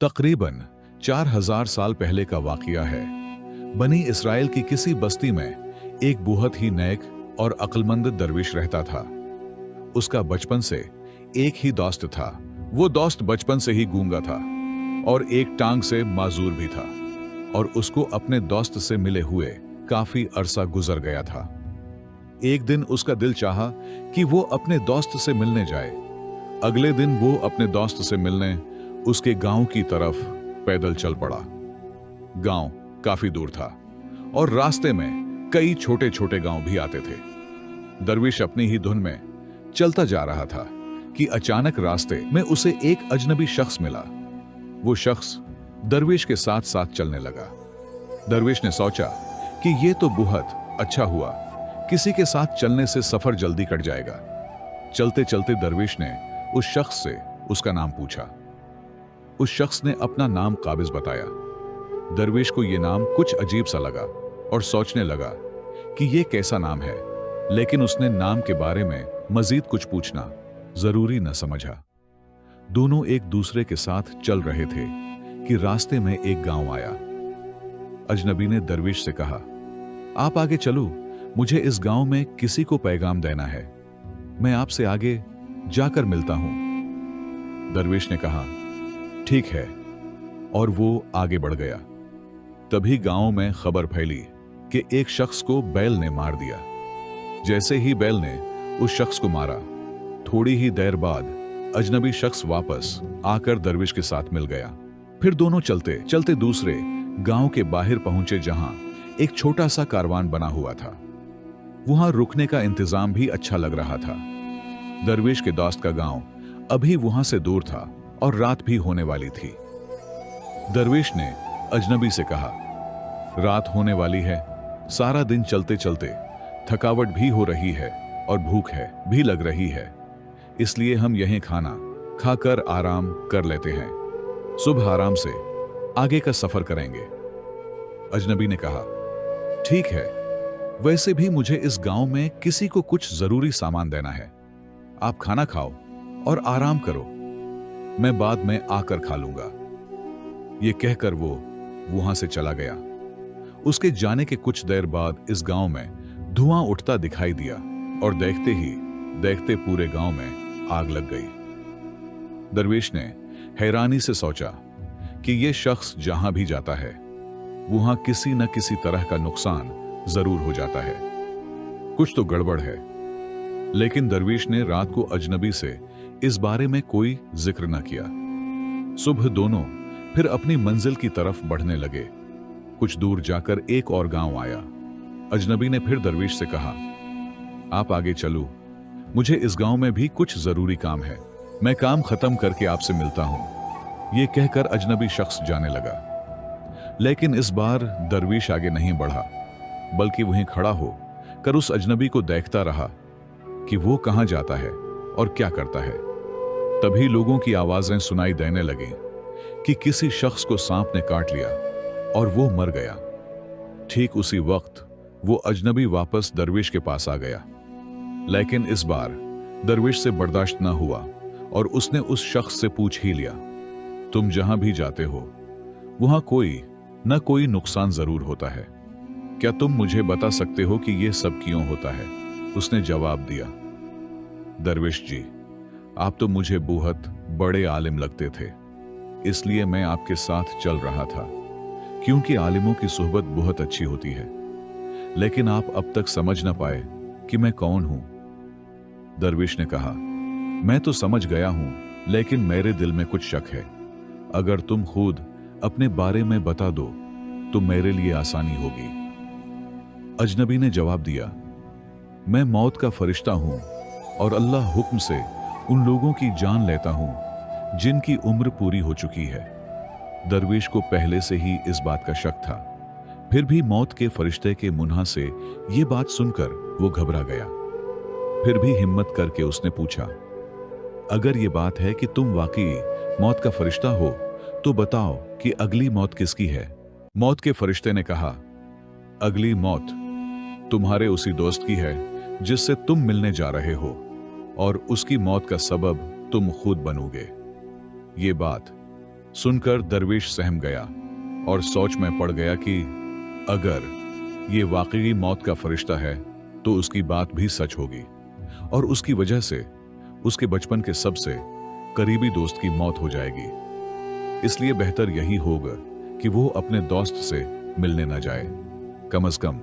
तकरीबन 4000 साल पहले का वाकया है। बनी इस्राएल की किसी बस्ती में एक बहुत ही नेक और अक्लमंद दरविश रहता था। उसका बचपन से एक ही दोस्त था। वो दोस्त बचपन से ही गूंगा था और एक टांग से माजूर भी था, और उसको अपने दोस्त से मिले हुए काफी अरसा गुजर गया था। एक दिन उसका दिल चाहा कि वो अपने दोस्त से मिलने जाए। अगले दिन वो अपने दोस्त से मिलने उसके गांव की तरफ पैदल चल पड़ा। गांव काफी दूर था और रास्ते में कई छोटे छोटे गांव भी आते थे। दरविश अपनी ही धुन में चलता जा रहा था कि अचानक रास्ते में उसे एक अजनबी शख्स मिला। वो शख्स दरविश के साथ साथ चलने लगा। दरविश ने सोचा कि ये तो बहुत अच्छा हुआ, किसी के साथ चलने से सफर जल्दी कट जाएगा। चलते चलते दरविश ने उस शख्स से उसका नाम पूछा। उस शख्स ने अपना नाम काबिज बताया। दरविश को यह नाम कुछ अजीब सा लगा और सोचने लगा कि यह कैसा नाम है, लेकिन उसने नाम के बारे में मजीद कुछ पूछना जरूरी न समझा। दोनों एक दूसरे के साथ चल रहे थे कि रास्ते में एक गांव आया। अजनबी ने दरविश से कहा, आप आगे चलो, मुझे इस गांव में किसी को पैगाम देना है। मैं आपसे आगे जाकर मिलता हूं। दरविश ने कहा, ठीक है, और वो आगे बढ़ गया। तभी गांव में खबर फैली कि एक शख्स को बैल ने मार दिया। जैसे ही बैल ने उस शख्स को मारा, थोड़ी ही देर बाद अजनबी शख्स वापस आकर दरविश के साथ मिल गया। फिर दोनों चलते चलते दूसरे गांव के बाहर पहुंचे, जहां एक छोटा सा कारवान बना हुआ था। वहां रुकने का इंतजाम भी अच्छा लग रहा था। दरविश के दोस्त का गांव अभी वहां से दूर था और रात भी होने वाली थी। दरविश ने अजनबी से कहा, रात होने वाली है, सारा दिन चलते चलते थकावट भी हो रही है और भूख है भी लग रही है, इसलिए हम यहीं खाना खाकर आराम कर लेते हैं। सुबह आराम से आगे का सफर करेंगे। अजनबी ने कहा, ठीक है, वैसे भी मुझे इस गांव में किसी को कुछ जरूरी सामान देना है। आप खाना खाओ और आराम करो, मैं बाद में आकर खा लूंगा। यह कहकर वो वहां से चला गया। उसके जाने के कुछ देर बाद इस गांव में धुआं उठता दिखाई दिया और देखते ही देखते पूरे गांव में आग लग गई। दरविश ने हैरानी से सोचा कि यह शख्स जहां भी जाता है, वहां किसी न किसी तरह का नुकसान जरूर हो जाता है। कुछ तो गड़बड़ है। लेकिन दरविश ने रात को अजनबी से इस बारे में कोई जिक्र न किया। सुबह दोनों फिर अपनी मंजिल की तरफ बढ़ने लगे। कुछ दूर जाकर एक और गांव आया। अजनबी ने फिर दरविश से कहा, आप आगे चलो, मुझे इस गांव में भी कुछ जरूरी काम है, मैं काम खत्म करके आपसे मिलता हूं। यह कहकर अजनबी शख्स जाने लगा। लेकिन इस बार दरविश आगे नहीं बढ़ा, बल्कि वहीं खड़ा हो कर उस अजनबी को देखता रहा कि वो कहां जाता है और क्या करता है। तभी लोगों की आवाजें सुनाई देने लगी कि किसी शख्स को सांप ने काट लिया और वो मर गया। ठीक उसी वक्त वो अजनबी वापस दरविश के पास आ गया। लेकिन इस बार दरविश से बर्दाश्त न हुआ और उसने उस शख्स से पूछ ही लिया, तुम जहां भी जाते हो वहां कोई न कोई नुकसान जरूर होता है, क्या तुम मुझे बता सकते हो कि यह सब क्यों होता है? उसने जवाब दिया, दरविश जी, आप तो मुझे बहुत बड़े आलिम लगते थे, इसलिए मैं आपके साथ चल रहा था, क्योंकि आलिमों की सोहबत बहुत अच्छी होती है। लेकिन आप अब तक समझ ना पाए कि मैं कौन हूं। दरविश ने कहा, मैं तो समझ गया हूं, लेकिन मेरे दिल में कुछ शक है। अगर तुम खुद अपने बारे में बता दो तो मेरे लिए आसानी होगी। अजनबी ने जवाब दिया, मैं मौत का फरिश्ता हूं और अल्लाह हुक्म से उन लोगों की जान लेता हूं जिनकी उम्र पूरी हो चुकी है। दरविश को पहले से ही इस बात का शक था, फिर भी मौत के फरिश्ते के मुन्हा से यह बात सुनकर वो घबरा गया। फिर भी हिम्मत करके उसने पूछा, अगर ये बात है कि तुम वाकई मौत का फरिश्ता हो तो बताओ कि अगली मौत किसकी है? मौत के फरिश्ते ने कहा, अगली मौत तुम्हारे उसी दोस्त की है जिससे तुम मिलने जा रहे हो, और उसकी मौत का सबब तुम खुद बनोगे। ये बात सुनकर दरवेश सहम गया और सोच में पड़ गया कि अगर ये वाकई मौत का फरिश्ता है तो उसकी बात भी सच होगी और उसकी वजह से उसके बचपन के सबसे करीबी दोस्त की मौत हो जाएगी। इसलिए बेहतर यही होगा कि वो अपने दोस्त से मिलने न जाए। कम से कम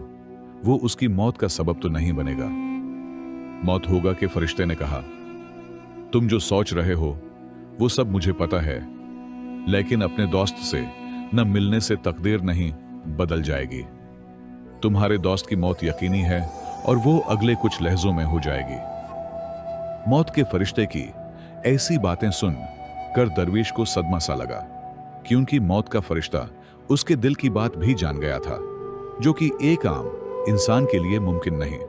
वो उसकी मौत का सबब तो नहीं बनेगा। मौत होगा के फरिश्ते ने कहा, तुम जो सोच रहे हो वो सब मुझे पता है, लेकिन अपने दोस्त से न मिलने से तकदीर नहीं बदल जाएगी। तुम्हारे दोस्त की मौत यकीनी है और वो अगले कुछ लहजों में हो जाएगी। मौत के फरिश्ते की ऐसी बातें सुन कर दरवेश को सदमा सा लगा, क्योंकि मौत का फरिश्ता उसके दिल की बात भी जान गया था, जो कि एक आम इंसान के लिए मुमकिन नहीं।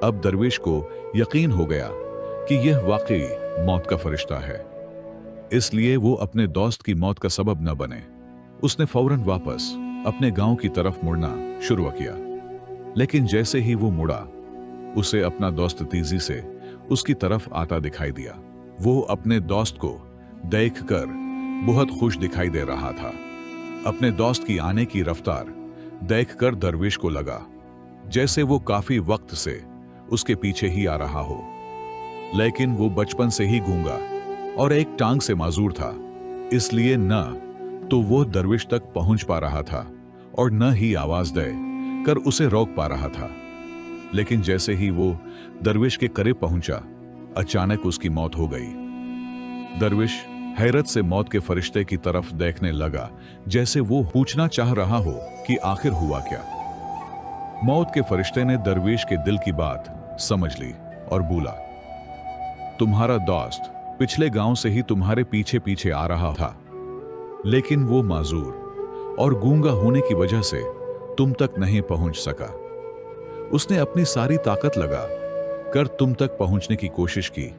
अब दरवेश को यकीन हो गया कि यह वाकई मौत का फरिश्ता है, इसलिए वो अपने दोस्त की मौत का सबब न बने। उसने फौरन वापस अपने गांव की तरफ मुड़ना शुरू किया, लेकिन जैसे ही वो मुड़ा, उसे अपना दोस्त तेजी से उसकी तरफ आता दिखाई दिया। वो अपने दोस्त को देखकर बहुत खुश दिखाई दे रहा था। अपने दोस्त की आने की रफ्तार देखकर दरवेश को लगा जैसे वो काफी वक्त से उसके पीछे ही आ रहा हो, लेकिन वो बचपन से ही गूंगा और एक टांग से माजूर था, इसलिए न तो वो दरवेश तक पहुंच पा रहा था और न ही आवाज दे कर उसे रोक पा रहा था। लेकिन जैसे ही वो दरवेश के करीब पहुंचा, अचानक उसकी मौत हो गई। दरवेश हैरत से मौत के फरिश्ते की तरफ देखने लगा, जैसे वो पूछना चाह रहा हो कि आखिर हुआ क्या। मौत के फरिश्ते ने दरवेश के दिल की बात समझ ली और बोला, तुम्हारा दोस्त पिछले गांव से ही तुम्हारे पीछे पीछे आ रहा था, लेकिन वो माजूर और गूंगा होने की वजह से तुम तक नहीं पहुंच सका। उसने अपनी सारी ताकत लगा कर तुम तक पहुंचने की कोशिश की,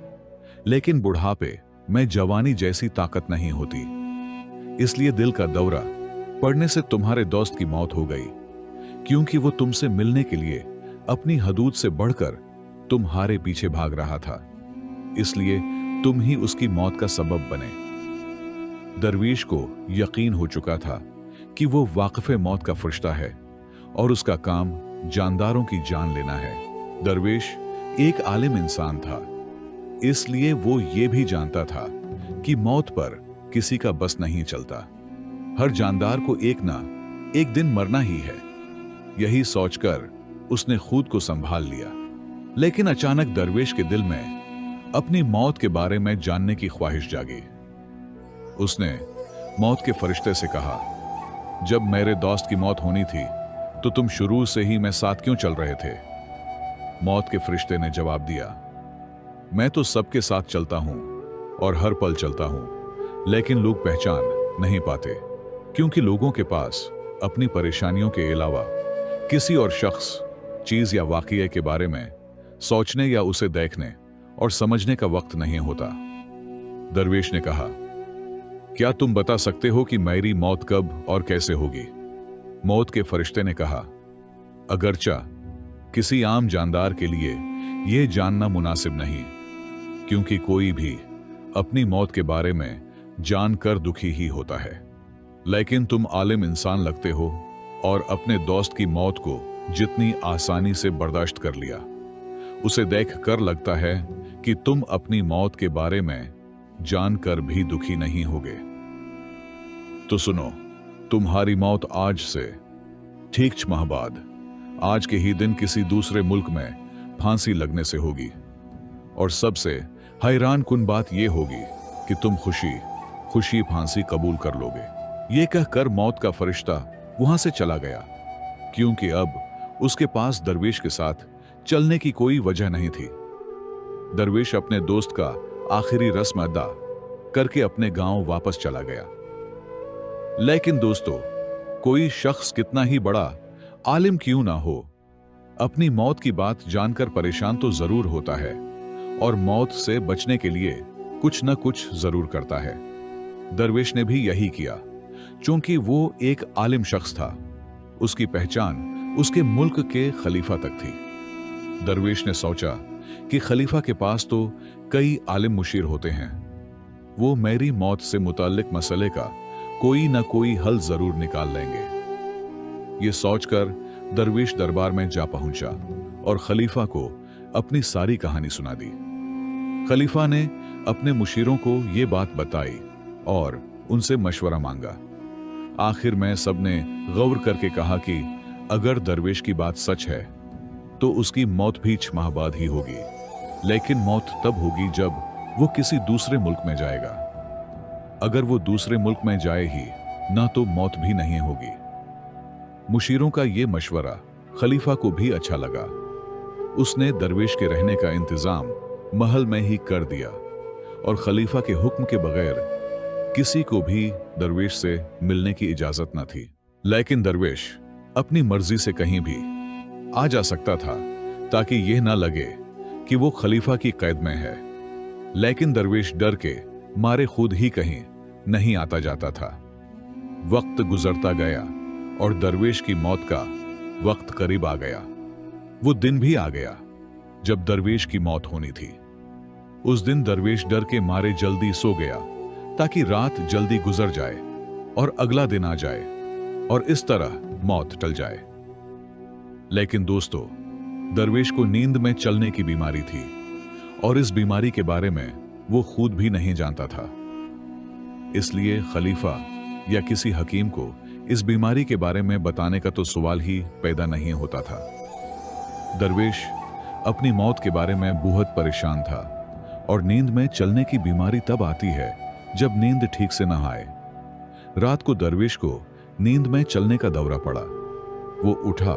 लेकिन बुढ़ापे में जवानी जैसी ताकत नहीं होती, इसलिए दिल का दौरा पड़ने से तुम्हारे दोस्त की मौत हो गई, क्योंकि वो तुमसे मिलने के लिए अपनी हदूद से बढ़कर तुम्हारे पीछे भाग रहा था, इसलिए तुम ही उसकी मौत का सबब बने। दरवेश को यकीन हो चुका था कि वो वाक़िफ़े मौत का फरिश्ता है और उसका काम जानदारों की जान लेना है। दरवेश एक आलिम इंसान था, इसलिए वो ये भी जानता था कि मौत पर किसी का बस नहीं चलता। हर जानदार को एक ना एक दिन मरना ही है। यही सोचकर उसने खुद को संभाल लिया, लेकिन अचानक दरवेश के दिल में अपनी मौत के बारे में जानने की ख्वाहिश जागी। उसने मौत के फरिश्ते से कहा, जब मेरे दोस्त की मौत होनी थी तो तुम शुरू से ही मैं साथ क्यों चल रहे थे? मौत के फरिश्ते ने जवाब दिया, मैं तो सबके साथ चलता हूं और हर पल चलता हूं, लेकिन लोग पहचान नहीं पाते, क्योंकि लोगों के पास अपनी परेशानियों के अलावा किसी और शख्स, चीज या वाकये के बारे में सोचने या उसे देखने और समझने का वक्त नहीं होता। दरवेश ने कहा, क्या तुम बता सकते हो कि मेरी मौत कब और कैसे होगी? मौत के फरिश्ते ने कहा, अगरचा किसी आम जानदार के लिए यह जानना मुनासिब नहीं, क्योंकि कोई भी अपनी मौत के बारे में जानकर दुखी ही होता है, लेकिन तुम आलिम इंसान लगते हो और अपने दोस्त की मौत को जितनी आसानी से बर्दाश्त कर लिया, उसे देख कर लगता है कि तुम अपनी मौत के बारे में जानकर भी दुखी नहीं होगे। तो सुनो, तुम्हारी मौत आज से ठीक 6 माह बाद आज के ही दिन किसी दूसरे मुल्क में फांसी लगने से होगी, और सबसे हैरान कुन बात यह होगी कि तुम खुशी खुशी फांसी कबूल कर लोगे। ये कहकर मौत का फरिश्ता वहां से चला गया, क्योंकि अब उसके पास दरवेश के साथ चलने की कोई वजह नहीं थी। दरवेश अपने दोस्त का आखिरी रस्म अदा करके अपने गांव वापस चला गया। लेकिन दोस्तों, कोई शख्स कितना ही बड़ा आलिम क्यों ना हो, अपनी मौत की बात जानकर परेशान तो जरूर होता है और मौत से बचने के लिए कुछ न कुछ जरूर करता है। दरवेश ने भी यही किया, चूंकि वो एक आलिम शख्स था। उसकी पहचान उसके मुल्क के खलीफा तक थी। दरवेश ने सोचा कि खलीफा के पास तो कई आलिम मुशीर होते हैं, वो मेरी मौत से मुताल्लिक मसले का कोई ना कोई हल जरूर निकाल लेंगे। ये सोचकर दरवेश दरबार में जा पहुंचा और खलीफा को अपनी सारी कहानी सुना दी। खलीफा ने अपने मुशीरों को ये बात बताई और उनसे मशवरा मांगा। आखिर में सबने गौर करके कहा कि अगर दरवेश की बात सच है तो उसकी मौत भी 6 माह बाद ही होगी, लेकिन मौत तब होगी जब वो किसी दूसरे मुल्क में जाएगा। अगर वो दूसरे मुल्क में जाए ही ना तो मौत भी नहीं होगी। मुशीरों का ये मशवरा खलीफा को भी अच्छा लगा। उसने दरवेश के रहने का इंतजाम महल में ही कर दिया और खलीफा के हुक्म के बगैर किसी को भी दरवेश से मिलने की इजाजत न थी। लेकिन दरवेश अपनी मर्जी से कहीं भी आ जा सकता था ताकि यह ना लगे कि वो खलीफा की कैद में है। लेकिन दरवेश डर के मारे खुद ही कहीं नहीं आता जाता था। वक्त गुजरता गया और दरवेश की मौत का वक्त करीब आ गया। वो दिन भी आ गया जब दरवेश की मौत होनी थी। उस दिन दरवेश डर के मारे जल्दी सो गया ताकि रात जल्दी गुजर जाए और अगला दिन आ जाए और इस तरह मौत टल जाए। लेकिन दोस्तों, दरवेश को नींद में चलने की बीमारी थी और इस बीमारी के बारे में वो खुद भी नहीं जानता था। इसलिए खलीफा या किसी हकीम को इस बीमारी के बारे में बताने का तो सवाल ही पैदा नहीं होता था। दरवेश अपनी मौत के बारे में बहुत परेशान था और नींद में चलने की बीमारी तब आती है जब नींद ठीक से न आए। रात को दरवेश को नींद में चलने का दौरा पड़ा। वो उठा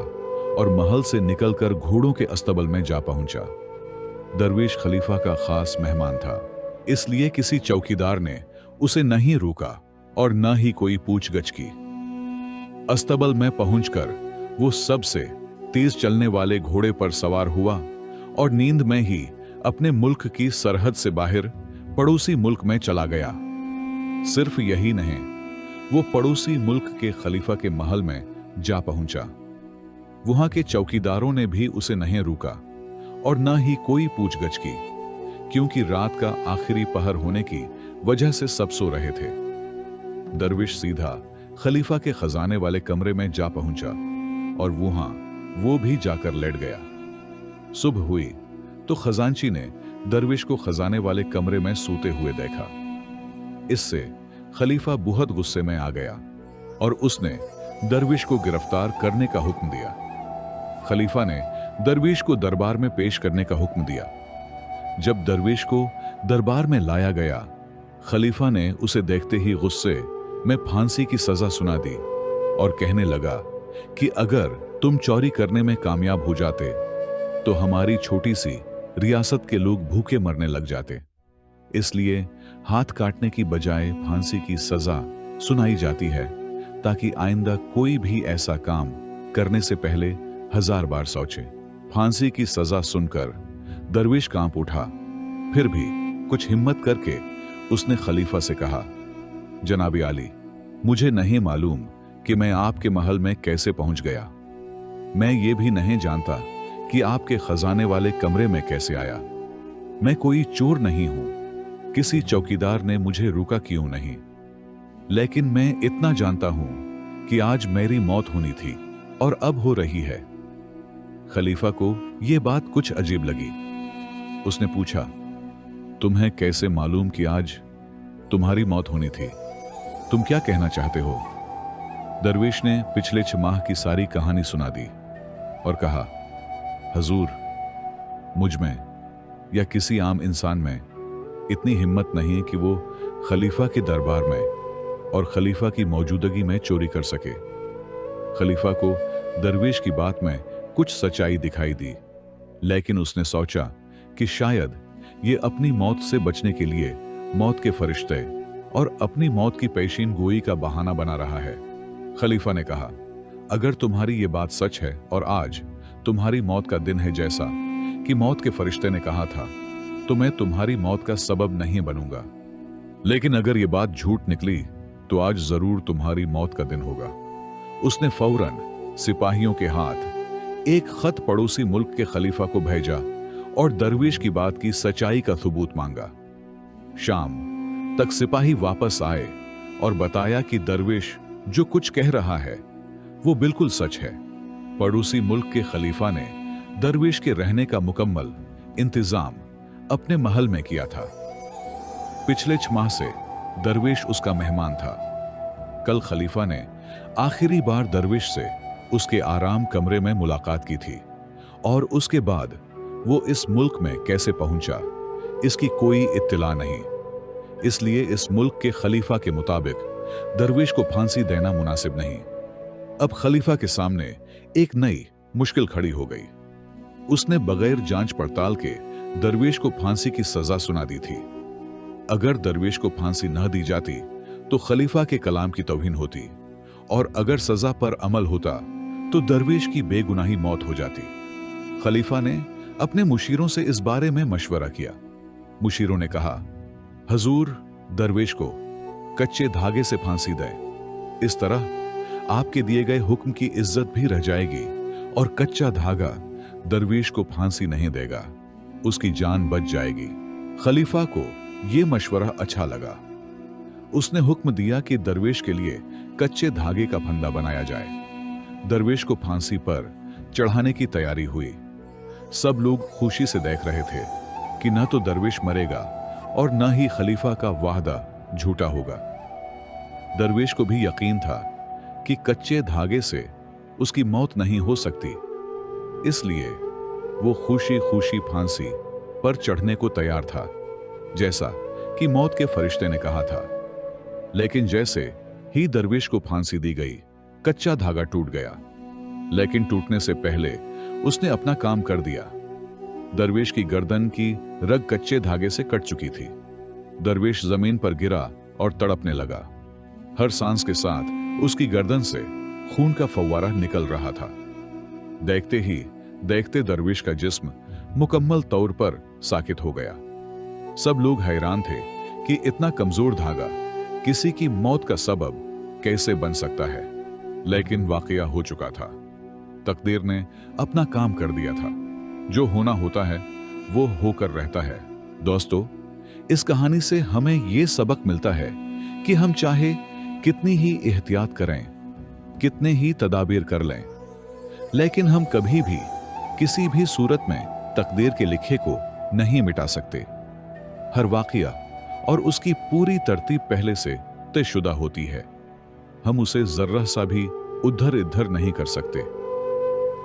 और महल से निकलकर घोड़ों के अस्तबल में जा पहुंचा। दरवेश खलीफा का खास मेहमान था, इसलिए किसी चौकीदार ने उसे नहीं रोका और न ही कोई पूछगछ की। अस्तबल में पहुंचकर वो सबसे तेज चलने वाले घोड़े पर सवार हुआ और नींद में ही अपने मुल्क की सरहद से बाहर पड़ोसी मुल्क में चला गया। सिर्फ यही नहीं, वो पड़ोसी मुल्क के खलीफा के महल में जा पहुंचा। वहां के चौकीदारों ने भी उसे नहीं रोका और न ही कोई पूछगछ की, क्योंकि रात का आखिरी पहर होने की वजह से सब सो रहे थे। दरवेश सीधा खलीफा के खजाने वाले कमरे में जा पहुंचा और वहां वो भी जाकर लेट गया। सुबह हुई तो खजांची ने दरवेश को खजाने वाले कमरे में सोते हुए देखा। इससे खलीफा बहुत गुस्से में आ गया और उसने दरवेश को गिरफ्तार करने का हुक्म दिया। खलीफा ने दरवेश को दरबार में पेश करने का हुक्म दिया। जब दरवेश को दरबार में लाया गया, खलीफा ने उसे देखते ही गुस्से में फांसी की सजा सुना दी और कहने लगा कि अगर तुम चोरी करने में कामयाब हो जाते तो हमारी छोटी सी रियासत के लोग भूखे मरने लग जाते। इसलिए हाथ काटने की बजाय फांसी की सजा सुनाई जाती है ताकि आइंदा कोई भी ऐसा काम करने से पहले 1000 बार सोचे। फांसी की सजा सुनकर दरवेश कांप उठा। फिर भी कुछ हिम्मत करके उसने खलीफा से कहा, जनाबी आली, मुझे नहीं मालूम कि मैं आपके महल में कैसे पहुंच गया। मैं ये भी नहीं जानता कि आपके खजाने वाले कमरे में कैसे आया। मैं कोई चोर नहीं हूं। किसी चौकीदार ने मुझे रोका क्यों नहीं। लेकिन मैं इतना जानता हूं कि आज मेरी मौत होनी थी और अब हो रही है। खलीफा को यह बात कुछ अजीब लगी। उसने पूछा, तुम्हें कैसे मालूम कि आज तुम्हारी मौत होनी थी? तुम क्या कहना चाहते हो? दरवेश ने पिछले 6 माह की सारी कहानी सुना दी और कहा, हजूर, मुझ में या किसी आम इंसान में इतनी हिम्मत नहीं कि वो खलीफा के दरबार में और खलीफा की मौजूदगी में चोरी कर सके। खलीफा को दरवेश की बात में कुछ सच्चाई दिखाई दी, लेकिन उसने सोचा कि शायद ये अपनी मौत से बचने के लिए मौत के फरिश्ते और अपनी मौत की पेशीन गोई का बहाना बना रहा है। खलीफा ने कहा, अगर तुम्हारी ये बात सच है और आज तुम्हारी मौत का दिन है जैसा कि मौत के फरिश्ते ने कहा था, तो मैं तुम्हारी मौत का सबब नहीं बनूंगा। लेकिन अगर ये बात झूठ निकली तो आज जरूर तुम्हारी मौत का दिन होगा। उसने फौरन सिपाहियों के हाथ एक खत पड़ोसी मुल्क के खलीफा को भेजा और दरवेश की बात की सच्चाई का सबूत मांगा। शाम तक सिपाही वापस आए और बताया कि दरवेश जो कुछ कह रहा है वो बिल्कुल सच है। पड़ोसी मुल्क के खलीफा ने दरवेश के रहने का मुकम्मल इंतजाम अपने महल में किया था। पिछले 6 माह से दरवेश उसका मेहमान था। कल खलीफा ने आखिरी बार दरवेश से उसके आराम कमरे में मुलाकात की थी और उसके बाद वो इस मुल्क में कैसे पहुंचा इसकी कोई इत्तला नहीं। इसलिए इस मुल्क के खलीफा के मुताबिक दरवेश को फांसी देना मुनासिब नहीं। अब खलीफा के सामने एक नई मुश्किल खड़ी हो गई। उसने बगैर जांच पड़ताल के दरवेश को फांसी की सजा सुना दी थी। अगर दरवेश को फांसी न दी जाती तो खलीफा के कलाम की तौहीन होती और अगर सजा पर अमल होता तो दरवेश की बेगुनाही मौत हो जाती। खलीफा ने अपने मुशीरों से इस बारे में मशवरा किया। मुशीरों ने कहा, हजूर, दरवेश को कच्चे धागे से फांसी दें। इस तरह आपके दिए गए हुक्म की इज्जत भी रह जाएगी और कच्चा धागा दरवेश को फांसी नहीं देगा, उसकी जान बच जाएगी। खलीफा को यह मशवरा अच्छा लगा। उसने हुक्म दिया कि दरवेश के लिए कच्चे धागे का फंदा बनाया जाए। दरवेश को फांसी पर चढ़ाने की तैयारी हुई। सब लोग खुशी से देख रहे थे कि न तो दरवेश मरेगा और न ही खलीफा का वादा झूठा होगा। दरवेश को भी यकीन था कि कच्चे धागे से उसकी मौत नहीं हो सकती, इसलिए वो खुशी खुशी फांसी पर चढ़ने को तैयार था, जैसा कि मौत के फरिश्ते ने कहा था। लेकिन जैसे ही दरवेश को फांसी दी गई, कच्चा धागा टूट गया। लेकिन टूटने से पहले उसने अपना काम कर दिया। दरवेश की गर्दन की रग कच्चे धागे से कट चुकी थी। दरवेश जमीन पर गिरा और तड़पने लगा। हर सांस के साथ उसकी गर्दन से खून का फव्वारा निकल रहा था। देखते ही देखते दरवेश का जिस्म मुकम्मल तौर पर साकित हो गया। सब लोग हैरान थे कि इतना कमजोर धागा किसी की मौत का सबब कैसे बन सकता है, लेकिन वाकया हो चुका था। तकदीर ने अपना काम कर दिया था। जो होना होता है वो होकर रहता है। दोस्तों, इस कहानी से हमें यह सबक मिलता है कि हम चाहे कितनी ही एहतियात करें, कितने ही तदाबीर कर लें, लेकिन हम कभी भी किसी भी सूरत में तकदीर के लिखे को नहीं मिटा सकते। हर वाकया और उसकी पूरी तरतीब पहले से तयशुदा होती है। हम उसे जर्रा सा भी उधर इधर नहीं कर सकते।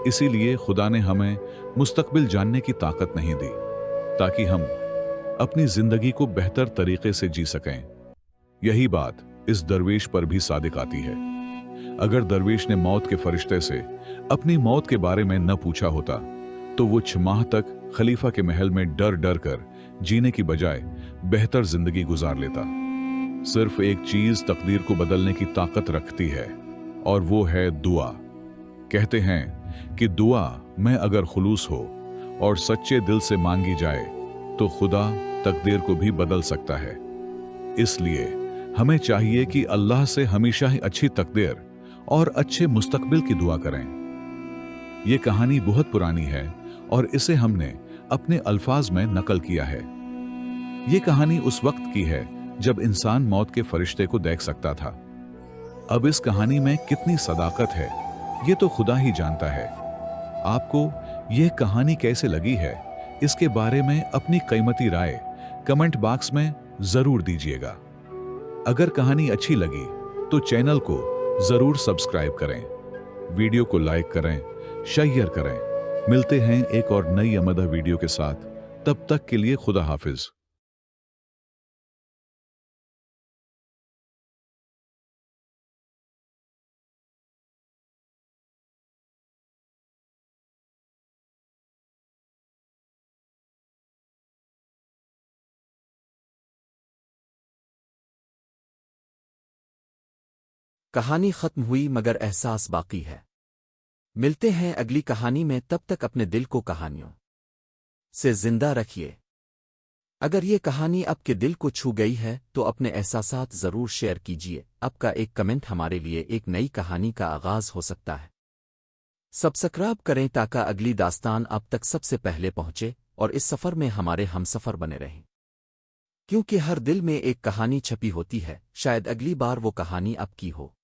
इसीलिए खुदा ने हमें मुस्तकबिल जानने की ताकत नहीं दी, ताकि हम अपनी जिंदगी को बेहतर तरीके से जी सकें। यही बात इस दरवेश पर भी सादिक आती है। अगर दरवेश ने मौत के फरिश्ते से अपनी मौत के बारे में न पूछा होता तो वो 6 माह तक खलीफा के महल में डर डर कर जीने की बजाय बेहतर जिंदगी गुजार लेता। सिर्फ एक चीज तकदीर को बदलने की ताकत रखती है, और वो है दुआ। कहते हैं कि दुआ में अगर खुलूस हो और सच्चे दिल से मांगी जाए तो खुदा तकदीर को भी बदल सकता है। इसलिए हमें चाहिए कि अल्लाह से हमेशा ही अच्छी तकदीर और अच्छे मुस्तकबिल की दुआ करें। यह कहानी बहुत पुरानी है और इसे हमने अपने अल्फाज में नकल किया है। यह कहानी उस वक्त की है जब इंसान मौत के फरिश्ते को देख सकता था। अब इस कहानी में कितनी सदाकत है यह तो खुदा ही जानता है। आपको यह कहानी कैसे लगी है, इसके बारे में अपनी कीमती राय कमेंट बॉक्स में जरूर दीजिएगा। अगर कहानी अच्छी लगी तो चैनल को जरूर सब्सक्राइब करें, वीडियो को लाइक करें, शेयर करें। मिलते हैं एक और नई अमदा वीडियो के साथ। तब तक के लिए खुदा हाफिज। कहानी खत्म हुई मगर एहसास बाकी है। मिलते हैं अगली कहानी में, तब तक अपने दिल को कहानियों से जिंदा रखिए। अगर ये कहानी आपके दिल को छू गई है तो अपने एहसासात जरूर शेयर कीजिए। आपका एक कमेंट हमारे लिए एक नई कहानी का आगाज हो सकता है। सब्सक्राइब करें ताकि अगली दास्तान आप तक सबसे पहले पहुंचे और इस सफर में हमारे हमसफर बने रहें। क्योंकि हर दिल में एक कहानी छपी होती है, शायद अगली बार वो कहानी अब की हो।